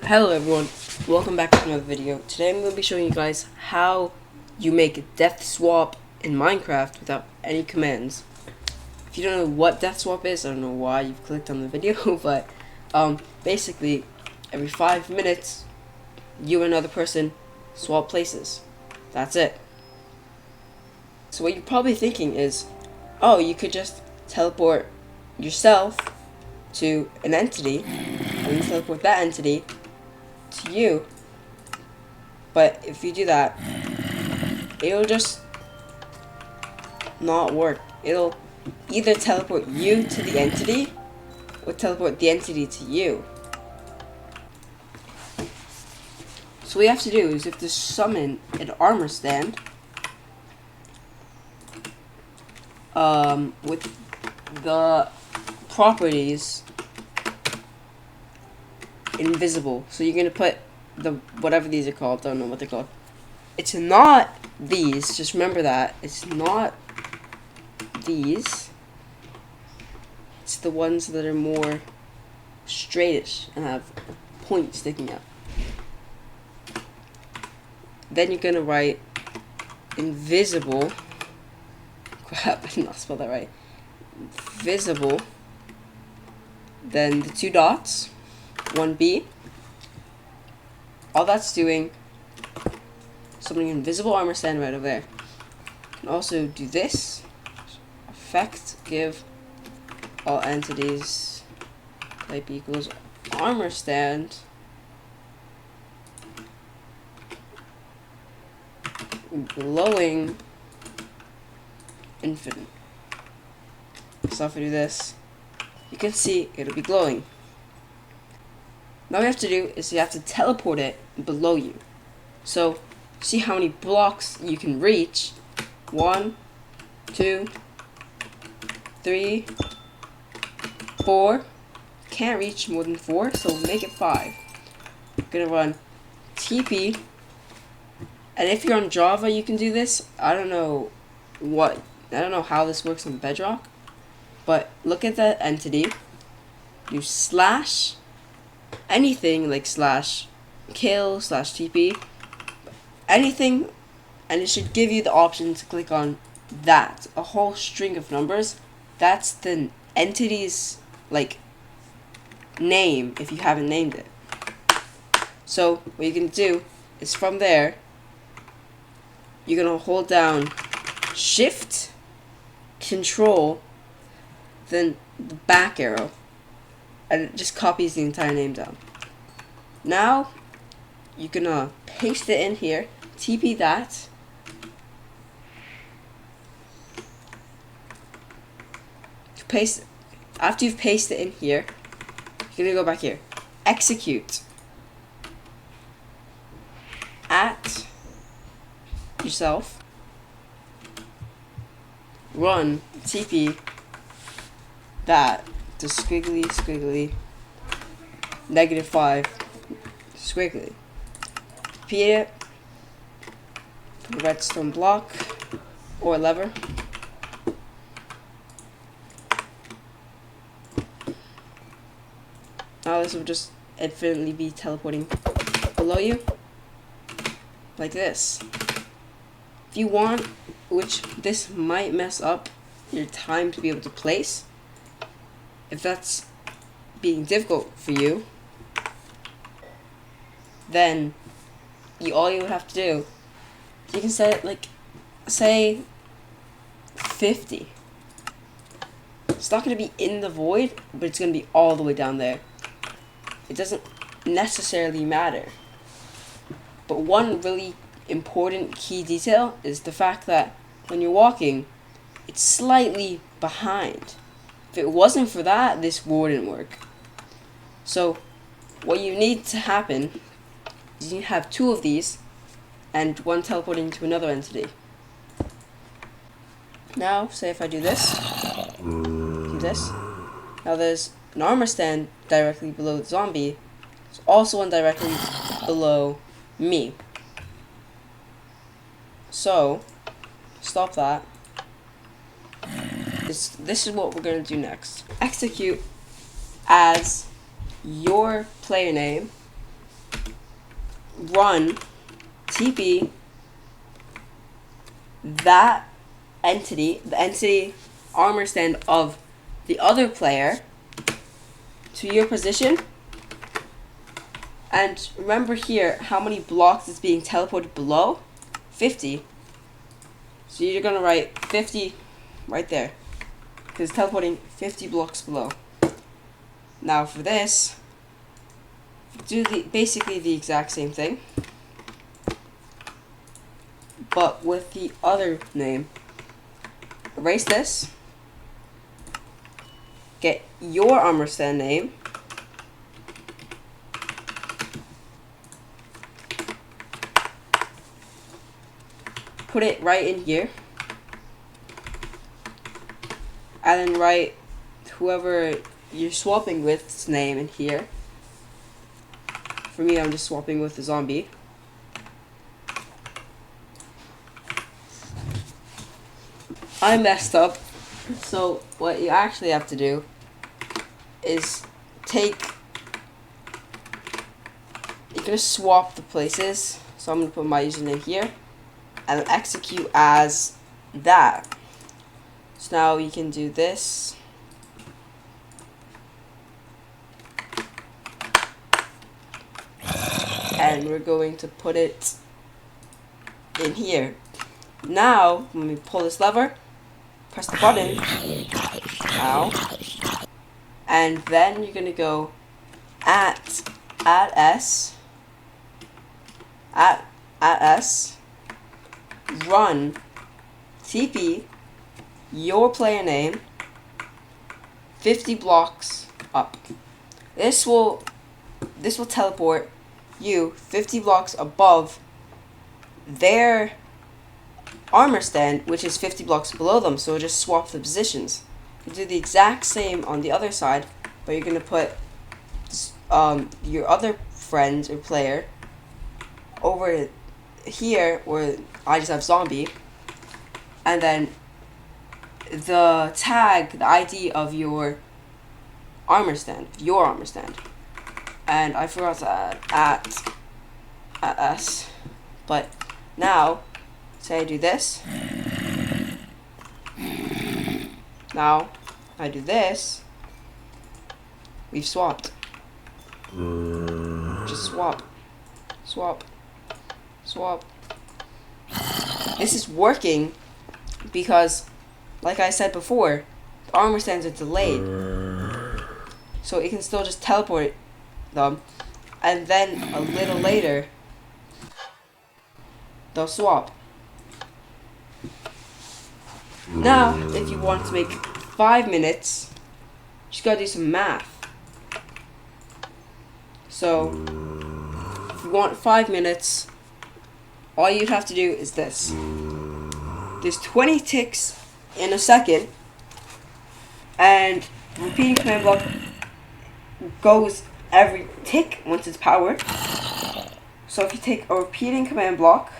Hello everyone, welcome back to another video. Today I'm going to be showing you guys how you make death swap in Minecraft without any commands. If you don't know what death swap is, I don't know why you've clicked on the video, but basically every 5 minutes you and another person swap places. That's it. So what you're probably thinking is, oh, you could just teleport yourself to an entity and you teleport that entity to you, but if you do that, it'll just not work. It'll either teleport you to the entity or teleport the entity to you. So what you have to do is you have to summon an armor stand with the properties invisible. So you're gonna put the whatever these are called, don't know what they're called. It's not these, just remember that. It's not these. It's the ones that are more straightish and have points sticking out. Then you're gonna write invisible. Crap, I did not spell that right. Visible. Then the 2 dots. 1B. All that's doing, summoning invisible armor stand right over there. You can also do this. Effect, give all entities type equals armor stand. Glowing infinite. So if I do this, you can see it'll be glowing. Now what you have to do is you have to teleport it below you. So see how many blocks you can reach. 1, 2, 3, 4. Can't reach more than 4, so make it 5. I'm gonna run TP. And if you're on Java, you can do this. I don't know how this works on Bedrock. But look at that entity. Do slash anything like slash kill slash TP, anything, and it should give you the option to click on that. A whole string of numbers. That's the entity's like name if you haven't named it. So what you can do is from there you're gonna hold down Shift, Control, then the back arrow, and it just copies the entire name down. Now you're gonna paste it in here, TP that, paste. After you've pasted it in here, you're gonna go back here, execute at yourself, run TP that to squiggly squiggly -5 squiggly. Repeat it. Put a redstone block or lever. Now this will just infinitely be teleporting below you like this. If you want, which this might mess up your time to be able to place, if that's being difficult for you, then all you would have to do, you can set it like, say 50. It's not going to be in the void, but it's going to be all the way down there. It doesn't necessarily matter. But one really important key detail is the fact that when you're walking, it's slightly behind. If it wasn't for that, this wouldn't work. So what you need to happen is you have 2 of these and one teleporting to another entity. Now say if I do this, now there's an armor stand directly below the zombie. There's also one directly below me. So stop that. This is what we're going to do next. Execute as your player name run TP that entity, the entity armor stand of the other player, to your position. And remember here how many blocks is being teleported below? 50. So you're gonna write 50 right there, because it's teleporting 50 blocks below. Now for this, do basically the exact same thing, but with the other name. Erase this. Get your armor stand name. Put it right in here. And then write whoever you're swapping with's name in here. For me, I'm just swapping with the zombie. I messed up. So what you actually have to do is you're gonna swap the places. So I'm gonna put my username here and execute as that. So now you can do this. And we're going to put it in here. Now, when we pull this lever, press the button. Ow. And then you're gonna go at s run TP your player name 50 blocks up. This will teleport you 50 blocks above their armor stand, which is 50 blocks below them, so just swap the positions. You do the exact same on the other side, but you're going to put your other friend or player over here where I just have zombie, and then the tag, the ID of your armor stand, and I forgot to add at s, but now say I do this. Now I do this. We've swapped. Just swap. This is working because, like I said before, the armor stands are delayed. So it can still just teleport them, and then a little later they'll swap. Now, if you want to make 5 minutes, you just gotta do some math. So, if you want 5 minutes, all you'd have to do is this. There's 20 ticks in a second, and repeating command block goes every tick once it's powered. So if you take a repeating command block,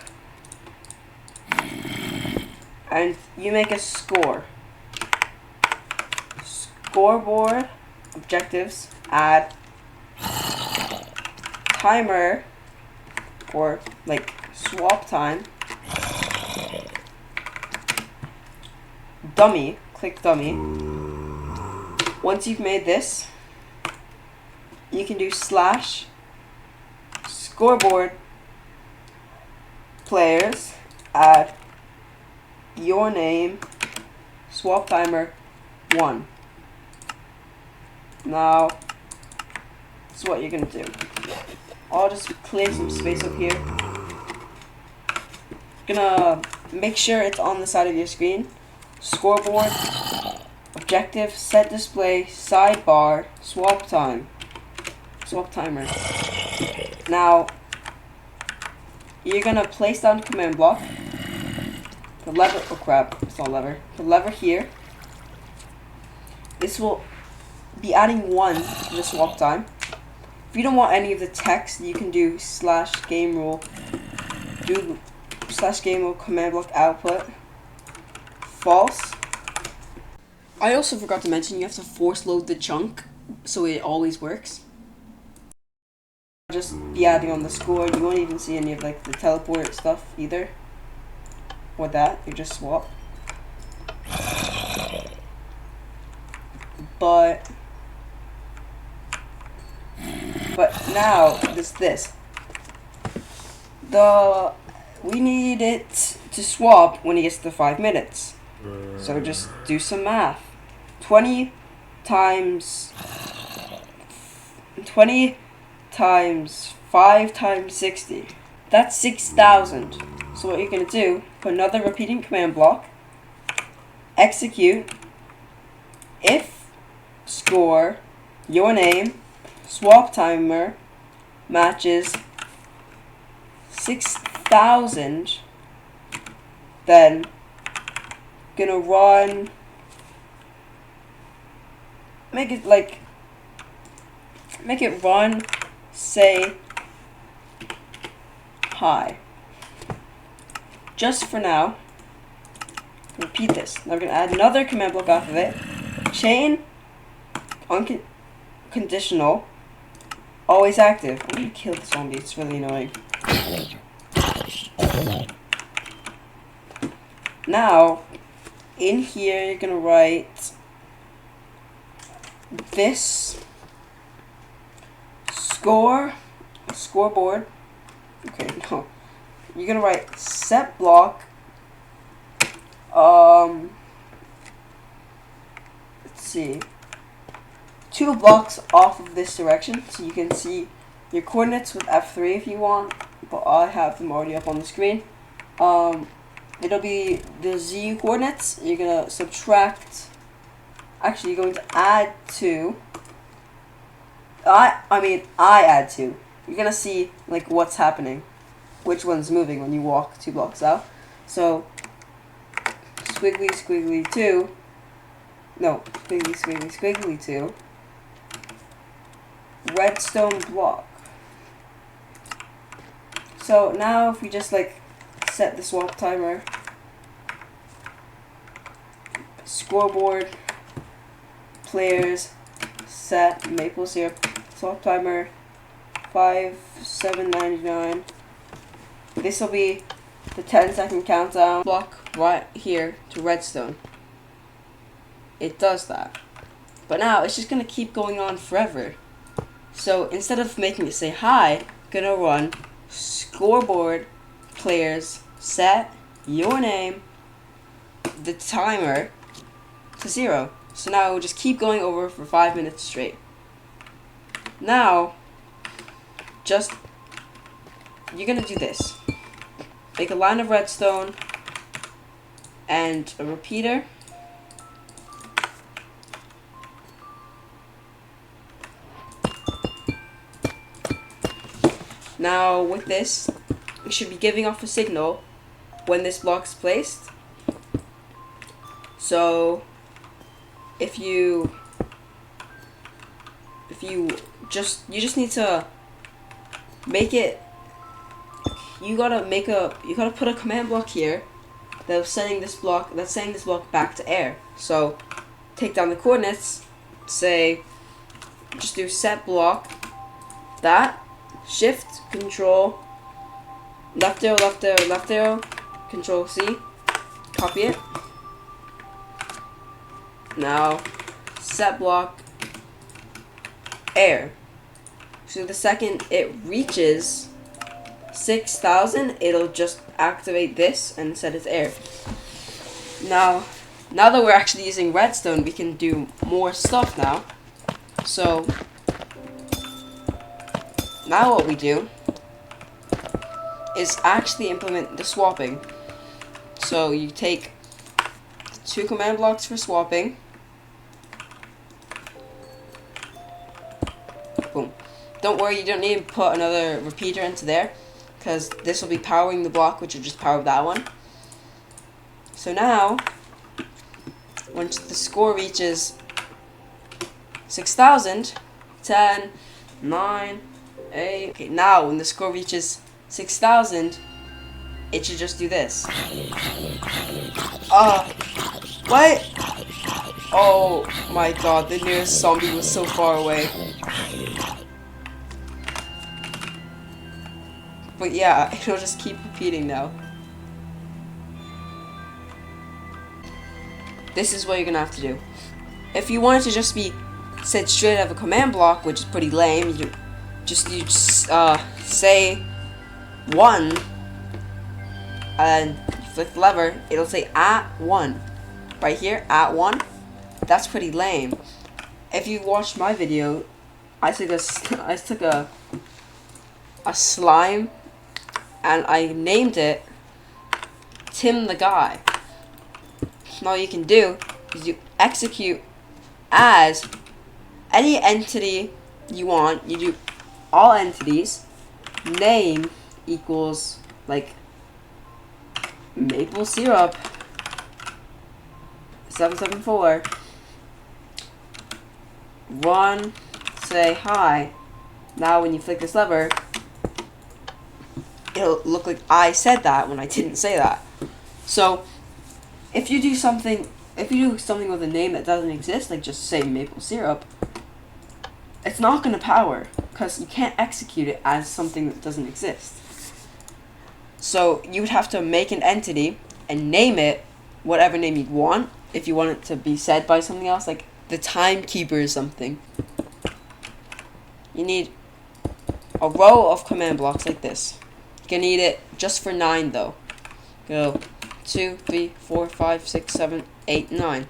and you make a scoreboard, objectives, add timer, or like swap time, dummy, click dummy. Once you've made this, you can do slash scoreboard players, add your name, swap timer 1. Now, this is what you're gonna do. I'll just clear some space up here. Gonna make sure it's on the side of your screen. Scoreboard, objective, set display, sidebar, swap timer. Now, you're gonna place down the command block. The lever, oh crap, it's not lever. The lever here. This will be adding 1 to the swap time. If you don't want any of the text, you can do slash game rule. Do slash game rule command block output false. I also forgot to mention you have to force load the chunk so it always works. just be adding on the score. You won't even see any of like the teleport stuff either. Or that, you just swap. But now there's this. We need it to swap when it gets to 5 minutes. So just do some math. 20 times 5 times 60. That's 6,000. So what you're gonna do, put another repeating command block, execute, if score, your name, swap timer matches 6,000, then gonna run, make it run, say hi. Just for now, repeat this. Now we're gonna add another command block off of it. Chain, conditional, always active. I'm gonna kill the zombie, it's really annoying. Now, in here you're gonna write this scoreboard. Okay, no. You're gonna write set block. Let's see. 2 blocks off of this direction, so you can see your coordinates with F3 if you want, but I have them already up on the screen. It'll be the Z coordinates. You're gonna subtract. Actually, you're going to add 2. I add 2. You're gonna see like what's happening, which one's moving when you walk 2 blocks out. So squiggly squiggly 2. No, squiggly squiggly squiggly 2. Redstone block. So now if we just like set the swap timer, scoreboard, players, set maple syrup, swap timer 5799. This will be the 10-second countdown block right here to redstone. It does that. But now it's just gonna keep going on forever. So instead of making it say hi, gonna run scoreboard, players, set your name, the timer to 0. So now it will just keep going over for 5 minutes straight. Now, you're gonna do this. Make a line of redstone and a repeater. Now with this, we should be giving off a signal when this block is placed. So you just need to make it. You gotta put a command block here that's sending this block back to air. So take down the coordinates. Say, just do set block that. Shift, Control, left arrow, left arrow, left arrow, Control C, copy it. Now, set block, air. So the second it reaches 6,000, it'll just activate this and set it to air. Now that we're actually using redstone, we can do more stuff now. So now what we do is actually implement the swapping. So you take 2 command blocks for swapping. Boom. Don't worry, you don't need to put another repeater into there, because this will be powering the block, which will just power that one. So now, once the score reaches 6,000, 10, 9, 8. Okay, now when the score reaches 6,000, it should just do this. What? Oh my god, the nearest zombie was so far away. But yeah, it'll just keep repeating now. This is what you're gonna have to do. If you want it to just be said straight out of a command block, which is pretty lame, you just say 1 and you flick the lever, it'll say at 1. Right here, at 1. That's pretty lame. If you watched my video, I took a slime and I named it Tim the Guy. And all you can do is you execute as any entity you want. You do all entities. Name equals like maple syrup 774. Run, say hi. Now when you flick this lever, it'll look like I said that when I didn't say that. So if you do something with a name that doesn't exist, like just say maple syrup, it's not going to power because you can't execute it as something that doesn't exist. So you would have to make an entity and name it whatever name you want. If you want it to be said by something else, like the timekeeper or something, you need a row of command blocks like this. You're gonna need it just for 9 though. Go 2, 3, 4, 5, 6, 7, 8, 9.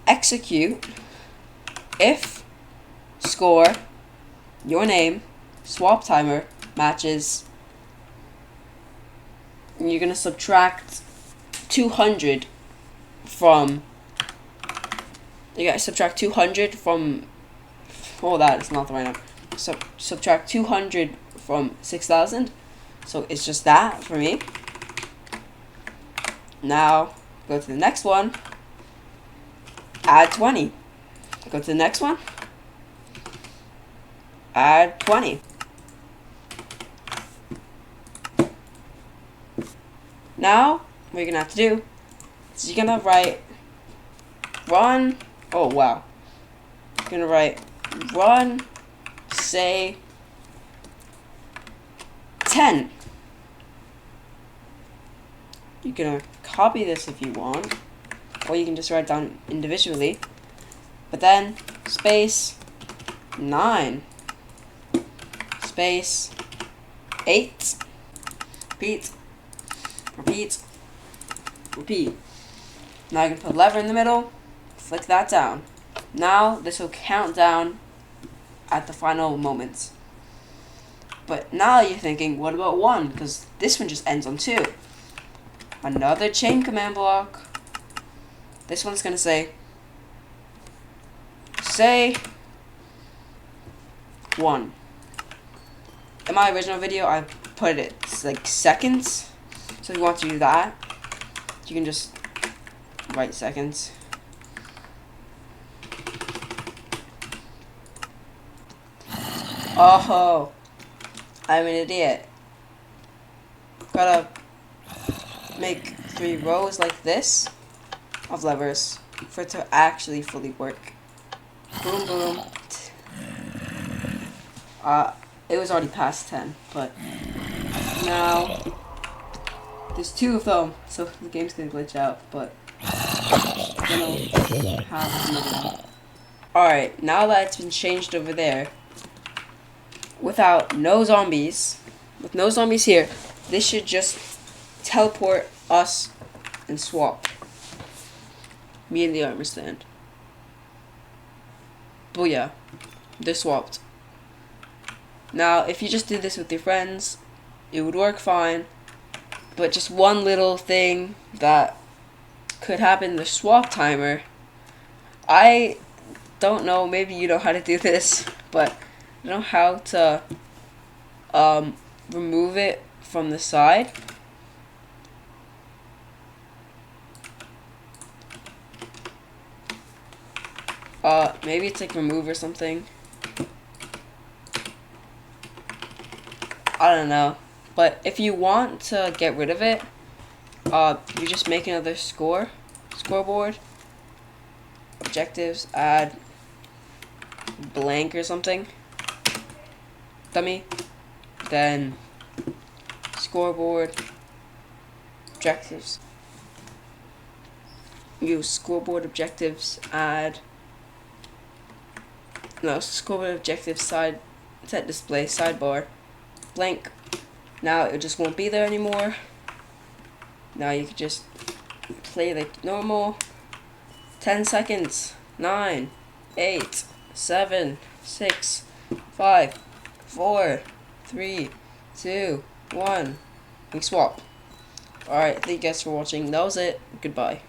Execute if score your name swap timer matches. And you're gonna subtract 200 from. You gotta subtract 200 from. Oh, that is not the right number. Subtract 200 from 6,000. So it's just that for me. Now go to the next one. Add 20. Go to the next one. Add 20. Now what you're gonna have to do is you're gonna write run. Oh wow. You're gonna write run, say 10. You're gonna copy this if you want, or you can just write it down individually. But then space 9, space 8, repeat, repeat, repeat. Now you can put lever in the middle, flick that down. Now this will count down at the final moments. But now you're thinking, what about 1? Because this one just ends on 2. Another chain command block. This one's gonna say 1. In my original video, I put it like seconds. So if you want to do that, you can just write seconds. Oh, I'm an idiot. Gotta make 3 rows like this of levers for it to actually fully work. Boom, boom. It was already past 10, but now there's 2 of them, so the game's gonna glitch out, but I'm gonna have another one. Alright, now that it's been changed over there, without no zombies, with no zombies here, this should just teleport us and swap. Me and the armor stand. Booyah. They're swapped. Now, if you just did this with your friends, it would work fine. But just one little thing that could happen in the swap timer. I don't know, maybe you know how to do this, but I don't know how to remove it from the side. Maybe it's like remove or something. I don't know. But if you want to get rid of it, you just make another scoreboard. Objectives, add blank or something. Dummy. Then scoreboard objectives. Use scoreboard objectives, add no scoreboard objectives side set display sidebar blank. Now it just won't be there anymore. Now you can just play like normal. 10 seconds. 9, 8, 7, 6, 5, 4, 3, 2, 1. We swap. Alright, thank you guys for watching. That was it. Goodbye.